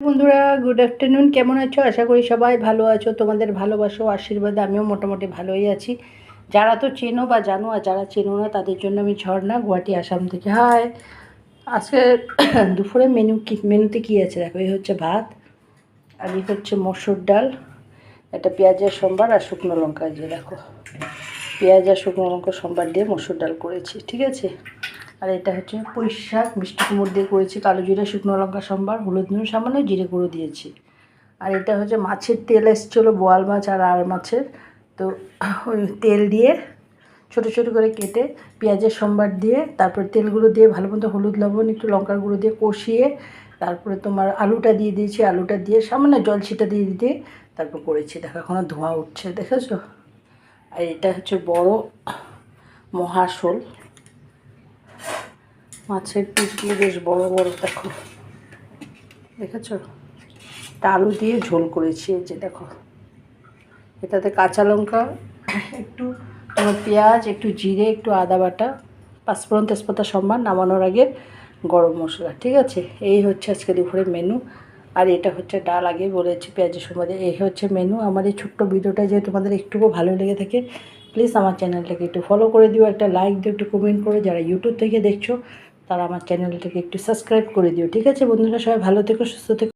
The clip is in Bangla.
বন্ধুরা, গুড আফটারনুন। কেমন আছো? আশা করি সবাই ভালো আছো। তোমাদের ভালোবাসো আশীর্বাদে আমিও মোটামুটি ভালোই আছি। যারা তো চেনো বা জানো, আর যারা চেনো না তাদের জন্য আমি ঝর্ণা, গুয়াহাটি, আসাম থেকে। হাই। আজকে দুপুরে মেনুতে কী আছে দেখো। এই হচ্ছে ভাত, আর এই হচ্ছে মসুর ডাল, একটা পেঁয়াজের সম্বার আর শুকনো লঙ্কা। যে দেখো, পেঁয়াজ আর শুকনো লঙ্কা সম্বার দিয়ে মসুর ডাল করেছি, ঠিক আছে। আর এটা হচ্ছে পুঁই শাক মিষ্টি কুমড় দিয়ে করেছি, কালো জিরে শুকনো লঙ্কা সম্বার, হলুদ নুন সামান্য, জিরে গুঁড়ো দিয়েছি। আর এটা হচ্ছে মাছের তেল এসেছিলো, বোয়াল মাছ আর মাছের। তো ওই তেল দিয়ে ছোটো ছোটো করে কেটে পেঁয়াজের সম্বার দিয়ে, তারপর তেলগুলো দিয়ে ভালো মতো হলুদ লবণ একটু লঙ্কার গুঁড়ো দিয়ে কষিয়ে, তারপরে তোমার আলুটা দিয়ে দিয়েছি, আলুটা দিয়ে সামান্য জল ছিটা দিয়ে দিতে তারপর করেছি। দেখো এখনও ধোঁয়া উঠছে, দেখেছো। আর এটা হচ্ছে বড় মহাশোল মাছের পিসগুলো, বেশ বড় বড়, দেখো দেখেছো। এটা আলু দিয়ে ঝোল করেছি, এই যে দেখো। এটাতে কাঁচা লঙ্কা, একটু তোমার পেঁয়াজ, একটু জিরে, একটু আদা বাটা, পাঁচফোড়ন তেজপাতা সম্মান, নামানোর আগে গরম মশলা, ঠিক আছে। এই হচ্ছে আজকে দুপুরের মেনু। আর এটা হচ্ছে ডাল, আগে বলেছি পেঁয়াজের সময়। এই হচ্ছে মেনু। আমার এই ছোট্ট ভিডিওটা যদি তোমাদের একটুকু ভালো লেগে থাকে, প্লিজ আমার চ্যানেলটাকে একটু ফলো করে দিও, একটা লাইক দিও, একটু কমেন্ট করে। যারা ইউটিউব থেকে দেখছো তারা আমার চ্যানেলটাকে একটু সাবস্ক্রাইব করে দিও, ঠিক আছে বন্ধুরা। সবাই ভালো থেকো, সুস্থ থেকো।